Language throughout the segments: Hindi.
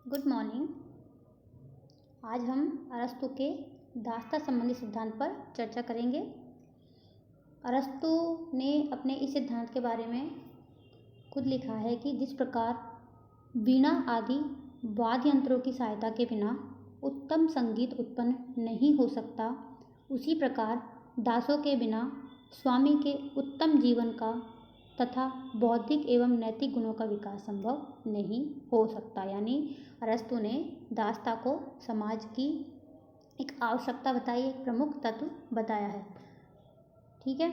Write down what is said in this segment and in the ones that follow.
Good morning. आज हम अरस्तु के दास्ता संबंधी सिद्धांत पर चर्चा करेंगे। अरस्तु ने अपने इस सिद्धांत के बारे में खुद लिखा है कि जिस प्रकार वीणा आदि वाद्य यंत्रों की सहायता के बिना उत्तम संगीत उत्पन्न नहीं हो सकता, उसी प्रकार दासों के बिना स्वामी के उत्तम जीवन का तथा बौद्धिक एवं नैतिक गुणों का विकास संभव नहीं हो सकता। यानी अरस्तु ने दासता को समाज की एक आवश्यकता बताई, एक प्रमुख तत्व बताया है। ठीक है।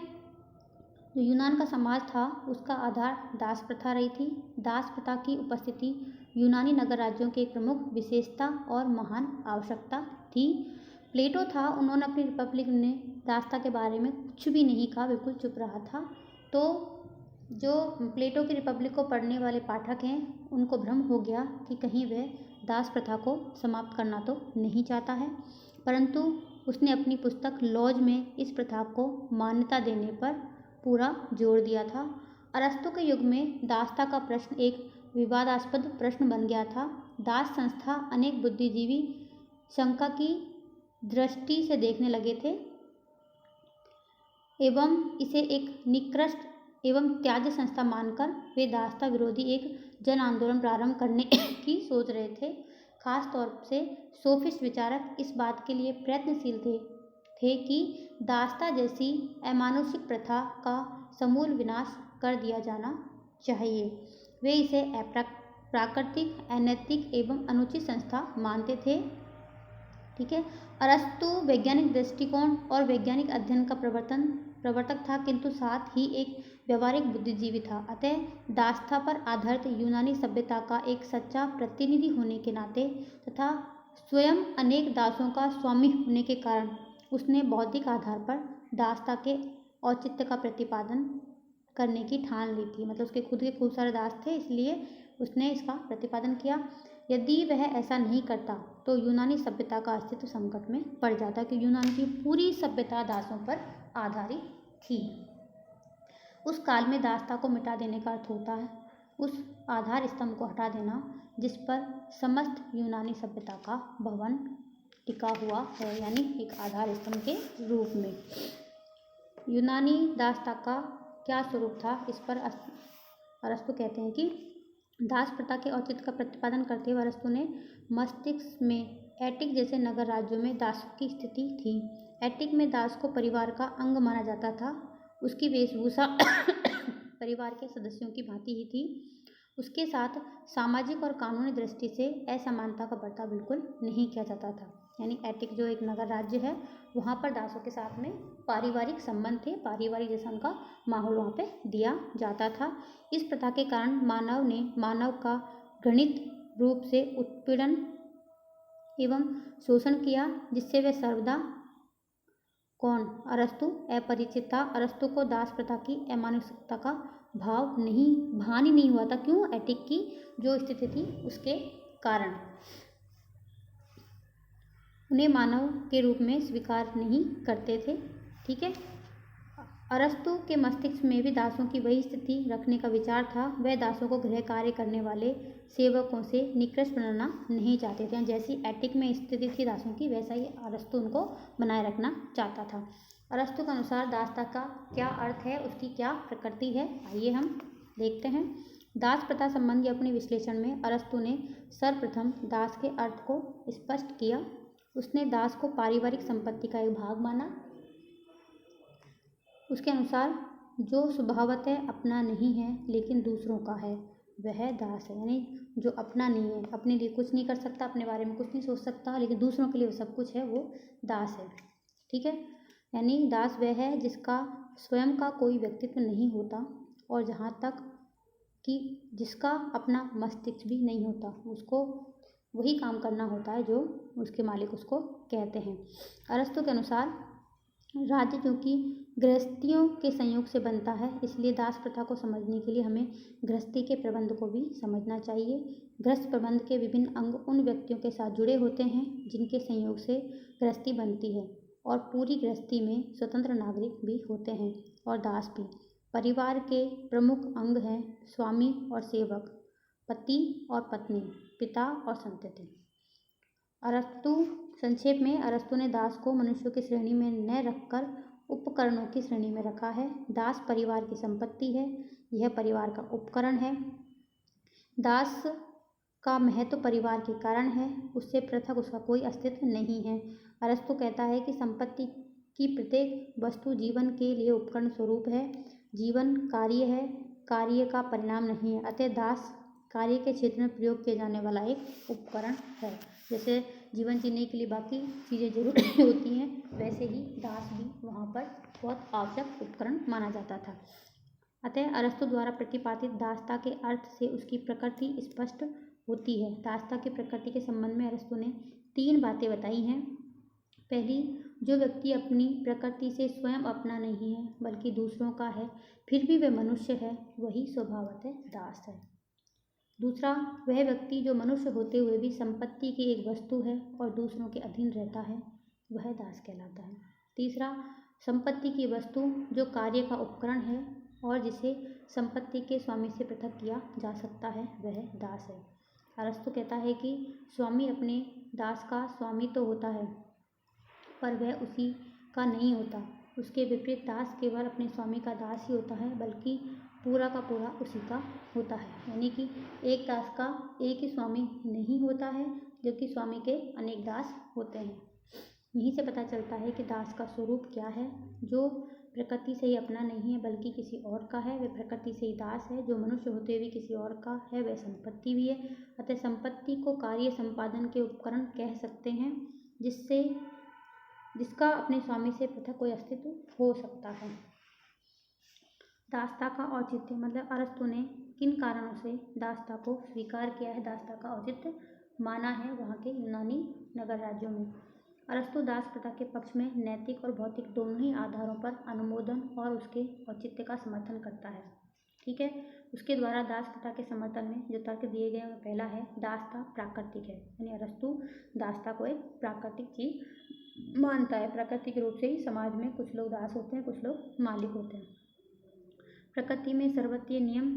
जो यूनान का समाज था उसका आधार दास प्रथा रही थी। दास प्रथा की उपस्थिति यूनानी नगर राज्यों की एक प्रमुख विशेषता और महान आवश्यकता थी। प्लेटो था, उन्होंने अपनी रिपब्लिक में दासता के बारे में कुछ भी नहीं कहा, बिल्कुल चुप रहा था। तो जो प्लेटो की रिपब्लिक को पढ़ने वाले पाठक हैं उनको भ्रम हो गया कि कहीं वह दास प्रथा को समाप्त करना तो नहीं चाहता है, परंतु उसने अपनी पुस्तक लॉज में इस प्रथा को मान्यता देने पर पूरा जोर दिया था। अरस्तु के युग में दासता का प्रश्न एक विवादास्पद प्रश्न बन गया था। दास संस्था अनेक बुद्धिजीवी शंका की दृष्टि से देखने लगे थे एवं इसे एक निकृष्ट एवं त्याज्य संस्था मानकर वे दासता विरोधी एक जन आंदोलन प्रारंभ करने की सोच रहे थे। खास तौर से सोफिस्ट विचारक इस बात के लिए प्रयत्नशील थे कि दासता जैसी अमानुषिक प्रथा का समूल विनाश कर दिया जाना चाहिए। वे इसे अप्राकृतिक, अनैतिक एवं अनुचित संस्था मानते थे। ठीक है। अरस्तु वैज्ञानिक दृष्टिकोण और वैज्ञानिक अध्ययन का प्रवर्तक था, किंतु साथ ही एक व्यवहारिक बुद्धिजीवी था। अतः दासता पर आधारित यूनानी सभ्यता का एक सच्चा प्रतिनिधि होने के नाते तथा स्वयं अनेक दासों का स्वामी होने के कारण उसने बौद्धिक आधार पर दासता के औचित्य का प्रतिपादन करने की ठान ली थी। मतलब उसके खुद के खूब सारे दास थे, इसलिए उसने इसका प्रतिपादन किया। यदि वह ऐसा नहीं करता तो यूनानी सभ्यता का अस्तित्व संकट में पड़ जाता, कि यूनान की पूरी सभ्यता दासों पर आधारित थी। उस काल में दासता को मिटा देने का अर्थ होता है उस आधार स्तंभ को हटा देना जिस पर समस्त यूनानी सभ्यता का भवन टिका हुआ है, यानी एक आधार स्तंभ के रूप में। यूनानी दासता का क्या स्वरूप था, इस पर अरस्तु कहते हैं कि दास प्रथा के औचित्य का प्रतिपादन करते हुए अरस्तु ने मस्तिष्क में एटिक जैसे नगर राज्यों में दासों की स्थिति थी। एटिक में दास को परिवार का अंग माना जाता था। उसकी वेशभूषा परिवार के सदस्यों की भांति ही थी। उसके साथ सामाजिक और कानूनी दृष्टि से असमानता का बर्ताव बिल्कुल नहीं किया जाता था। यानी एटिक जो एक नगर राज्य है, वहाँ पर दासों के साथ में पारिवारिक संबंध थे, पारिवारिक जैसा उनका माहौल वहाँ पे दिया जाता था। इस प्रथा के कारण मानव का घृणित रूप से उत्पीड़न एवं शोषण किया, जिससे वे सर्वदा अरस्तु अपरिचित था। अरस्तु को दास प्रथा की अमानुषिकता का भान ही नहीं हुआ था। क्यों? एटिक की जो स्थिति थी उसके कारण उन्हें मानव के रूप में स्वीकार नहीं करते थे। ठीक है। अरस्तु के मस्तिष्क में भी दासों की वही स्थिति रखने का विचार था। वह दासों को गृह कार्य करने वाले सेवकों से निकृष्ट बनाना नहीं चाहते थे। जैसी एटिक में स्थिति थी दासों की, वैसा ही अरस्तु उनको बनाए रखना चाहता था। अरस्तु के अनुसार दासता का क्या अर्थ है, उसकी क्या प्रकृति है, आइए हम देखते हैं। दास प्रथा संबंधी अपने विश्लेषण में अरस्तु ने सर्वप्रथम दास के अर्थ को स्पष्ट किया। उसने दास को पारिवारिक संपत्ति का एक भाग माना। उसके अनुसार जो स्वभावतः अपना नहीं है लेकिन दूसरों का है, वह दास है। यानी जो अपना नहीं है, अपने लिए कुछ नहीं कर सकता, अपने बारे में कुछ नहीं सोच सकता, लेकिन दूसरों के लिए वो सब कुछ है, वो दास है। ठीक है। यानी दास वह है जिसका स्वयं का कोई व्यक्तित्व नहीं होता और जहाँ तक कि जिसका अपना मस्तिष्क भी नहीं होता, उसको वही काम करना होता है जो उसके मालिक उसको कहते हैं। अरस्तु के अनुसार राज्य जो कि गृहस्थियों के संयोग से बनता है, इसलिए दास प्रथा को समझने के लिए हमें गृहस्थी के प्रबंध को भी समझना चाहिए। गृहस्थ प्रबंध के विभिन्न अंग उन व्यक्तियों के साथ जुड़े होते हैं जिनके संयोग से गृहस्थी बनती है, और पूरी गृहस्थी में स्वतंत्र नागरिक भी होते हैं और दास भी। परिवार के प्रमुख अंग हैं स्वामी और सेवक। पति और पत्नी, पिता और संतति। अरस्तु संक्षेप में, अरस्तु ने दास को मनुष्यों की श्रेणी में न रखकर उपकरणों की श्रेणी में रखा है। दास परिवार की संपत्ति है, यह परिवार का उपकरण है। दास का महत्व परिवार के कारण है, उससे पृथक उसका कोई अस्तित्व नहीं है। अरस्तु कहता है कि संपत्ति की प्रत्येक वस्तु जीवन के लिए उपकरण स्वरूप है। जीवन कार्य है, कार्य का परिणाम नहीं है। अतः दास कार्य के क्षेत्र में प्रयोग किया जाने वाला एक उपकरण है। जैसे जीवन जीने के लिए बाकी चीज़ें जरूरी होती हैं, वैसे ही दास भी वहाँ पर बहुत आवश्यक उपकरण माना जाता था। अतः अरस्तु द्वारा प्रतिपादित दासता के अर्थ से उसकी प्रकृति स्पष्ट होती है। दासता की प्रकृति के संबंध में अरस्तु ने 3 बातें बताई हैं। पहली, जो व्यक्ति अपनी प्रकृति से स्वयं अपना नहीं है बल्कि दूसरों का है, फिर भी वह मनुष्य है, वही स्वभावतः दास है। दूसरा, वह व्यक्ति जो मनुष्य होते हुए भी संपत्ति की एक वस्तु है और दूसरों के अधीन रहता है, वह दास कहलाता है। तीसरा, संपत्ति की वस्तु जो कार्य का उपकरण है और जिसे संपत्ति के स्वामी से पृथक किया जा सकता है, वह दास है। अरस्तु कहता है कि स्वामी अपने दास का स्वामी तो होता है, पर वह उसी का नहीं होता। उसके विपरीत दास केवल अपने स्वामी का दास ही होता है, बल्कि पूरा का पूरा उसी का होता है। यानी कि एक दास का एक ही स्वामी नहीं होता है, जबकि स्वामी के अनेक दास होते हैं। यहीं से पता चलता है कि दास का स्वरूप क्या है। जो प्रकृति से ही अपना नहीं है बल्कि किसी और का है, वह प्रकृति से ही दास है। जो मनुष्य होते हुए किसी और का है, वह संपत्ति भी है। अतः संपत्ति को कार्य संपादन के उपकरण कह सकते हैं, जिसका अपने स्वामी से पृथक कोई अस्तित्व हो सकता है। दासता का औचित्य, मतलब अरस्तु ने किन कारणों से दासता को स्वीकार किया है, दासता का औचित्य माना है वहाँ के यूनानी नगर राज्यों में। अरस्तु दास प्रथा के पक्ष में नैतिक और भौतिक दोनों ही आधारों पर अनुमोदन और उसके औचित्य का समर्थन करता है। ठीक है, उसके द्वारा दास प्रथा के समर्थन में जो तर्क दिए गए, पहला है दासता प्राकृतिक है। यानी अरस्तु दासता को एक प्राकृतिक चीज मानता है। प्राकृतिक रूप से ही समाज में कुछ लोग दास होते हैं, कुछ लोग मालिक होते हैं। प्रकृति में सर्वतीय नियम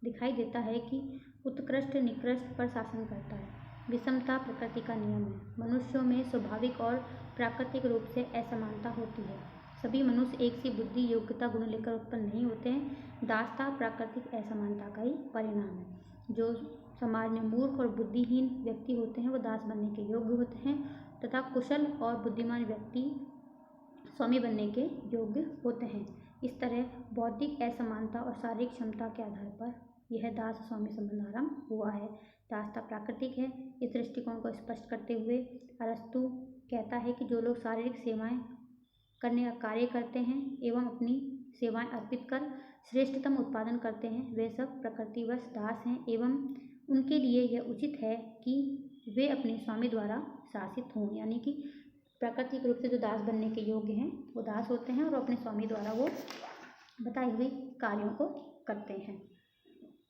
दिखाई देता है कि उत्कृष्ट निकृष्ट पर शासन करता है। विषमता प्रकृति का नियम है। मनुष्यों में स्वाभाविक और प्राकृतिक रूप से असमानता होती है। सभी मनुष्य एक सी बुद्धि, योग्यता, गुण लेकर उत्पन्न नहीं होते हैं। दासता प्राकृतिक असमानता का ही परिणाम है। जो समाज में मूर्ख और बुद्धिहीन व्यक्ति होते हैं, वो दास बनने के योग्य होते हैं, तथा कुशल और बुद्धिमान व्यक्ति स्वामी बनने के योग्य होते हैं। इस तरह बौद्धिक असमानता और शारीरिक क्षमता के आधार पर यह दास स्वामी संबंध आरंभ हुआ है। दासता प्राकृतिक है। इस दृष्टिकोण को स्पष्ट करते हुए अरस्तु कहता है कि जो लोग शारीरिक सेवाएं करने का कार्य करते हैं एवं अपनी सेवाएं अर्पित कर श्रेष्ठतम उत्पादन करते हैं, वे सब प्रकृतिवश दास हैं एवं उनके लिए यह उचित है कि वे अपने स्वामी द्वारा शासित हों। यानी कि प्राकृतिक रूप से जो दास बनने के योग्य हैं, वो दास होते हैं और अपने स्वामी द्वारा वो बताई हुई कार्यों को करते हैं।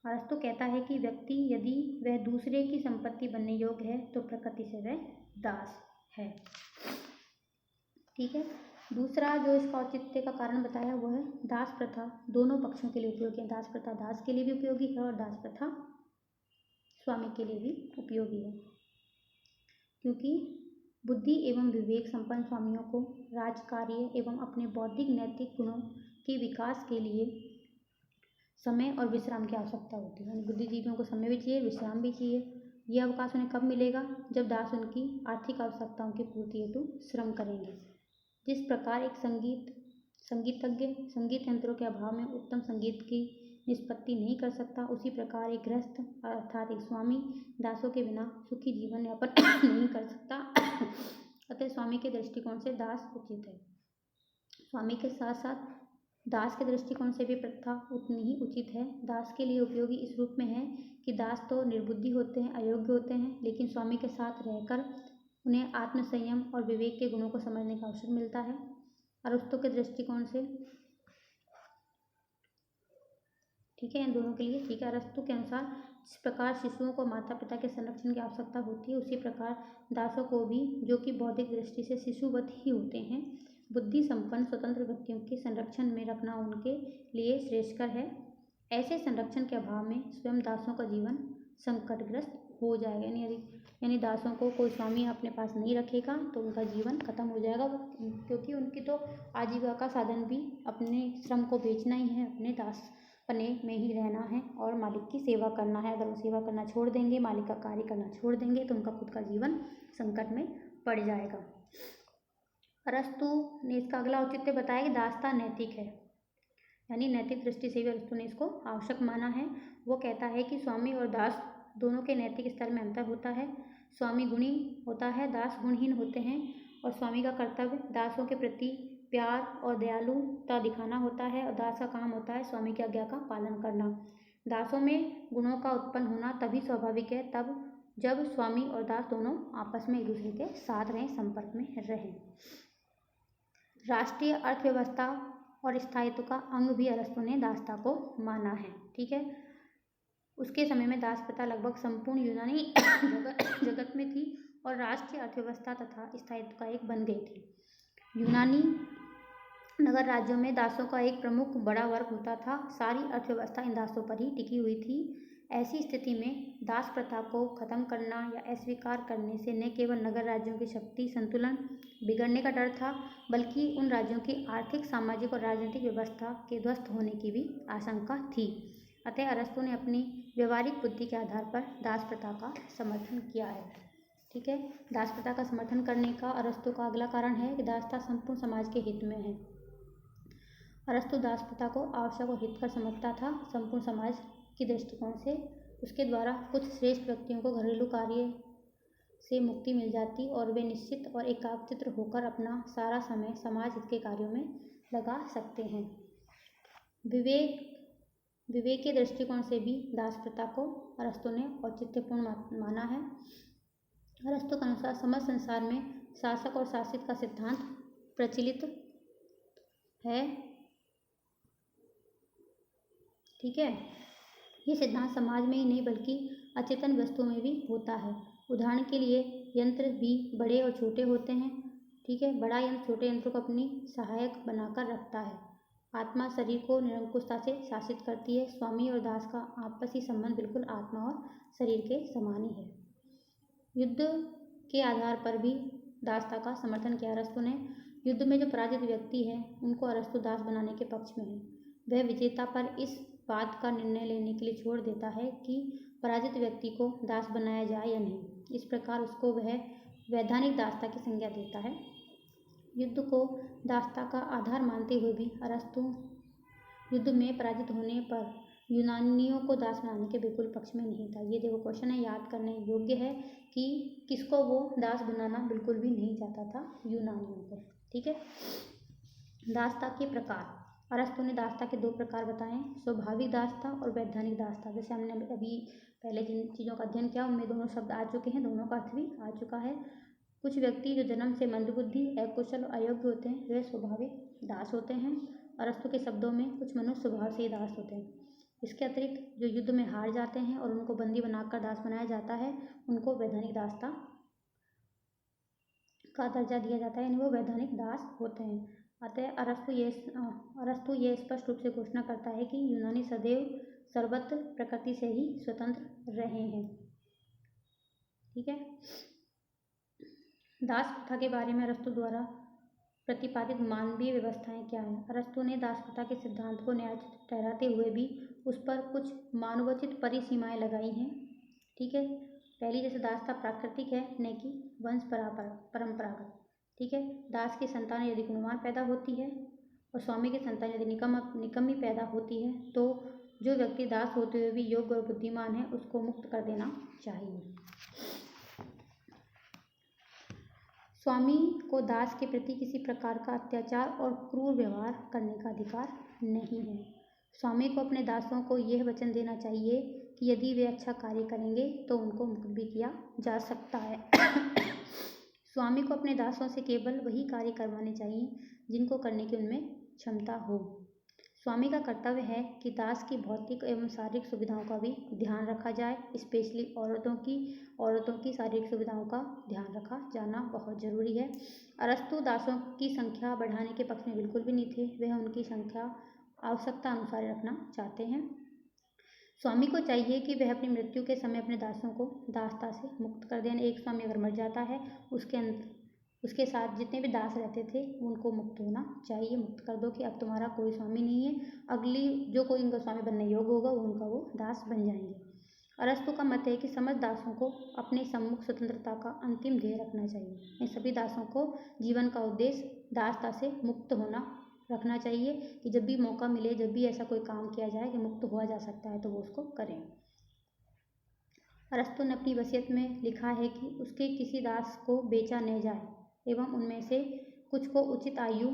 अरस्तु कहता है कि व्यक्ति यदि वह दूसरे की संपत्ति बनने योग्य है तो प्रकृति से वह दास है। ठीक है, दूसरा जो इसका औचित्य का कारण बताया वो है दास प्रथा दोनों पक्षों के लिए उपयोगी है। दास प्रथा दास के लिए भी उपयोगी है और दास प्रथा स्वामी के लिए भी उपयोगी है, क्योंकि बुद्धि एवं विवेक संपन्न स्वामियों को राजकार्य एवं अपने बौद्धिक नैतिक गुणों के विकास के लिए समय और विश्राम की आवश्यकता होती है। बुद्धिजीवियों को समय भी चाहिए, विश्राम भी चाहिए। यह अवकाश उन्हें कब मिलेगा? जब दास उनकी आर्थिक आवश्यकताओं की पूर्ति हेतु श्रम करेंगे। जिस प्रकार एक संगीतज्ञ संगीत यंत्रों के अभाव में उत्तम संगीत की निष्पत्ति नहीं कर सकता, उसी प्रकार एक गृहस्थ अर्थात एक स्वामी दासों के बिना सुखी जीवन यापन नहीं कर सकता। अतः स्वामी के दृष्टिकोण से दास उचित है। स्वामी के साथ साथ दास के दृष्टिकोण से भी प्रथा उतनी ही उचित है। दास के लिए उपयोगी इस रूप में है कि दास तो निर्बुद्धि होते हैं, अयोग्य होते हैं, लेकिन स्वामी के साथ रहकर उन्हें आत्मसंयम और विवेक के गुणों को समझने का अवसर मिलता है। अरस्तु के दृष्टिकोण से ठीक है, इन दोनों के लिए ठीक है। अरस्तु के अनुसार जिस प्रकार शिशुओं को माता पिता के संरक्षण की आवश्यकता होती है, उसी प्रकार दासों को भी, जो कि बौद्धिक दृष्टि से शिशुवत ही होते हैं, बुद्धि संपन्न स्वतंत्र व्यक्तियों के संरक्षण में रखना उनके लिए श्रेयस्कर है। ऐसे संरक्षण के अभाव में स्वयं दासों का जीवन संकटग्रस्त हो जाएगा। यानी दासों को कोई स्वामी अपने पास नहीं रखेगा तो उनका जीवन खत्म हो जाएगा, क्योंकि उनकी तो आजीविका का साधन भी अपने श्रम को बेचना ही है, अपने दासपने में ही रहना है और मालिक की सेवा करना है। अगर वो सेवा करना छोड़ देंगे, मालिक का कार्य करना छोड़ देंगे तो उनका खुद का जीवन संकट में पड़ जाएगा। अरस्तु ने इसका अगला औचित्य बताया कि दासता नैतिक है, यानी नैतिक दृष्टि से भी अरस्तु ने इसको आवश्यक माना है। वो कहता है कि स्वामी और दास दोनों के नैतिक स्तर में अंतर होता है। स्वामी गुणी होता है, दास गुणहीन होते हैं, और स्वामी का कर्तव्य दासों के प्रति प्यार और दयालुता दिखाना होता है, और दास का काम होता है स्वामी की आज्ञा का पालन करना। दासों में गुणों का उत्पन्न होना तभी स्वाभाविक है तब जब स्वामी और दास दोनों आपस में एक दूसरे के साथ रहें, संपर्क में रहें। राष्ट्रीय अर्थव्यवस्था और स्थायित्व का अंग भी अरस्तु ने दासता को माना है। ठीक है, उसके समय में दास प्रथा लगभग संपूर्ण यूनानी जगत में थी और राष्ट्रीय अर्थव्यवस्था तथा स्थायित्व का एक बन गई थी। यूनानी नगर राज्यों में दासों का एक प्रमुख बड़ा वर्ग होता था। सारी अर्थव्यवस्था इन दासों पर ही टिकी हुई थी। ऐसी स्थिति में दास प्रथा को खत्म करना या अस्वीकार करने से न केवल नगर राज्यों की शक्ति संतुलन बिगड़ने का डर था, बल्कि उन राज्यों की आर्थिक, सामाजिक और राजनीतिक व्यवस्था के ध्वस्त होने की भी आशंका थी। अतः अरस्तु ने अपनी व्यवहारिक बुद्धि के आधार पर दास प्रथा का समर्थन किया है। ठीक है, दास प्रथा का समर्थन करने का अरस्तु का अगला कारण है कि दासता संपूर्ण समाज के हित में है। अरस्तु दास प्रथा को आवश्यक और हितकर समझता था। संपूर्ण समाज के दृष्टिकोण से उसके द्वारा कुछ श्रेष्ठ व्यक्तियों को घरेलू कार्य से मुक्ति मिल जाती और वे निश्चित और एकाग्रचित्त होकर अपना सारा समय समाज हित के कार्यों में लगा सकते हैं। विवेक के दृष्टिकोण से भी दास प्रथा को अरस्तु ने औचित्यपूर्ण माना है। अरस्तु के अनुसार समस्त संसार में शासक और शासित का सिद्धांत प्रचलित है। ठीक है, ये सिद्धांत समाज में ही नहीं बल्कि अचेतन वस्तुओं में भी होता है। उदाहरण के लिए यंत्र भी बड़े और छोटे होते हैं। ठीक है, बड़ा यंत्र छोटे यंत्र को अपनी सहायक बनाकर रखता है। आत्मा शरीर को निरंकुशता से शासित करती है। स्वामी और दास का आपसी संबंध बिल्कुल आत्मा और शरीर के समान ही है। युद्ध के आधार पर भी दासता का समर्थन किया अरस्तु ने। युद्ध में जो पराजित व्यक्ति है उनको अरस्तु दास बनाने के पक्ष में है। वह विजेता पर इस बात का निर्णय लेने के लिए छोड़ देता है कि पराजित व्यक्ति को दास बनाया जाए या नहीं। इस प्रकार उसको वह वैधानिक दासता की संज्ञा देता है। युद्ध को दासता का आधार मानते हुए भी अरस्तु युद्ध में पराजित होने पर यूनानियों को दास बनाने के बिल्कुल पक्ष में नहीं था। ये देखो क्वेश्चन है, याद करने योग्य है कि किसको वो दास बनाना बिल्कुल भी नहीं चाहता था, यूनानियों को। ठीक है, दासता के प्रकार। अरस्तु ने दासता के दो प्रकार बताए, स्वाभाविक दासता और वैधानिक दासता। जैसे हमने अभी पहले जिन चीज़ों का अध्ययन किया उनमें दोनों शब्द आ चुके हैं, दोनों का अर्थ भी आ चुका है। कुछ व्यक्ति जो जन्म से मंदबुद्धि, अकुशल और अयोग्य होते हैं वे स्वाभाविक दास होते हैं। अरस्तु के शब्दों में कुछ मनुष्य स्वभाव से ही दास होते हैं। इसके अतिरिक्त जो युद्ध में हार जाते हैं और उनको बंदी बनाकर दास बनाया जाता है उनको वैधानिक दासता का दर्जा दिया जाता है, यानी वो वैधानिक दास होते हैं। अतः अरस्तु ये स्पष्ट रूप से घोषणा करता है कि यूनानी सदैव सर्वत्र प्रकृति से ही स्वतंत्र रहे हैं। ठीक है, दास प्रथा के बारे में अरस्तु द्वारा प्रतिपादित मानवीय व्यवस्थाएं क्या हैं। अरस्तु ने दास प्रथा के सिद्धांत को न्यायोचित ठहराते हुए भी उस पर कुछ मानवोचित परिसीमाएं लगाई हैं। ठीक है, पहली जैसे दासता प्राकृतिक है न कि वंश परंपरागत। ठीक है, दास की संतान यदि गुणवान पैदा होती है और स्वामी की संतान यदि निकम्मी पैदा होती है तो जो व्यक्ति दास होते हुए भी योग्य और बुद्धिमान है उसको मुक्त कर देना चाहिए। स्वामी को दास के प्रति किसी प्रकार का अत्याचार और क्रूर व्यवहार करने का अधिकार नहीं है। स्वामी को अपने दासों को यह वचन देना चाहिए कि यदि वे अच्छा कार्य करेंगे तो उनको मुक्त भी किया जा सकता है। स्वामी को अपने दासों से केवल वही कार्य करवाने चाहिए जिनको करने की उनमें क्षमता हो। स्वामी का कर्तव्य है कि दास की भौतिक एवं शारीरिक सुविधाओं का भी ध्यान रखा जाए। स्पेशली औरतों की शारीरिक सुविधाओं का ध्यान रखा जाना बहुत जरूरी है। अरस्तु दासों की संख्या बढ़ाने के पक्ष में बिल्कुल भी नहीं थे। वह उनकी संख्या आवश्यकता अनुसार रखना चाहते हैं। स्वामी को चाहिए कि वह अपनी मृत्यु के समय अपने दासों को दासता से मुक्त कर दें। एक स्वामी अगर मर जाता है उसके साथ जितने भी दास रहते थे उनको मुक्त होना चाहिए। मुक्त कर दो कि अब तुम्हारा कोई स्वामी नहीं है, अगली जो कोई उनका स्वामी बनने योग्य होगा उनका वो दास बन जाएंगे। अरस्तु का मत है कि समस्त दासों को अपने सम्मुख स्वतंत्रता का अंतिम ध्येय रखना चाहिए। इन सभी दासों को जीवन का उद्देश्य दासता से मुक्त होना रखना चाहिए कि जब भी मौका मिले, जब भी ऐसा कोई काम किया जाए कि मुक्त हुआ जा सकता है तो वो उसको करें। अरस्तु ने अपनी वसीयत में लिखा है कि उसके किसी दास को बेचा न जाए एवं उनमें से कुछ को उचित आयु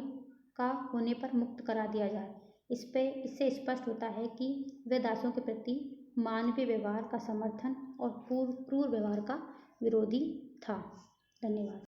का होने पर मुक्त करा दिया जाए। इससे स्पष्ट होता है कि वह दासों के प्रति मानवीय व्यवहार का समर्थन और क्रूर व्यवहार का विरोधी था। धन्यवाद।